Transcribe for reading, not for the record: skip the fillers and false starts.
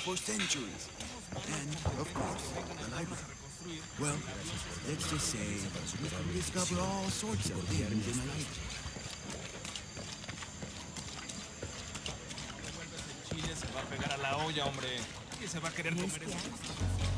for centuries. And, of course, the library. Well, let's just say we can discover all sorts of things in the library. Chile se va a pegar a la olla, hombre. ¿Quién se va a querer comer eso?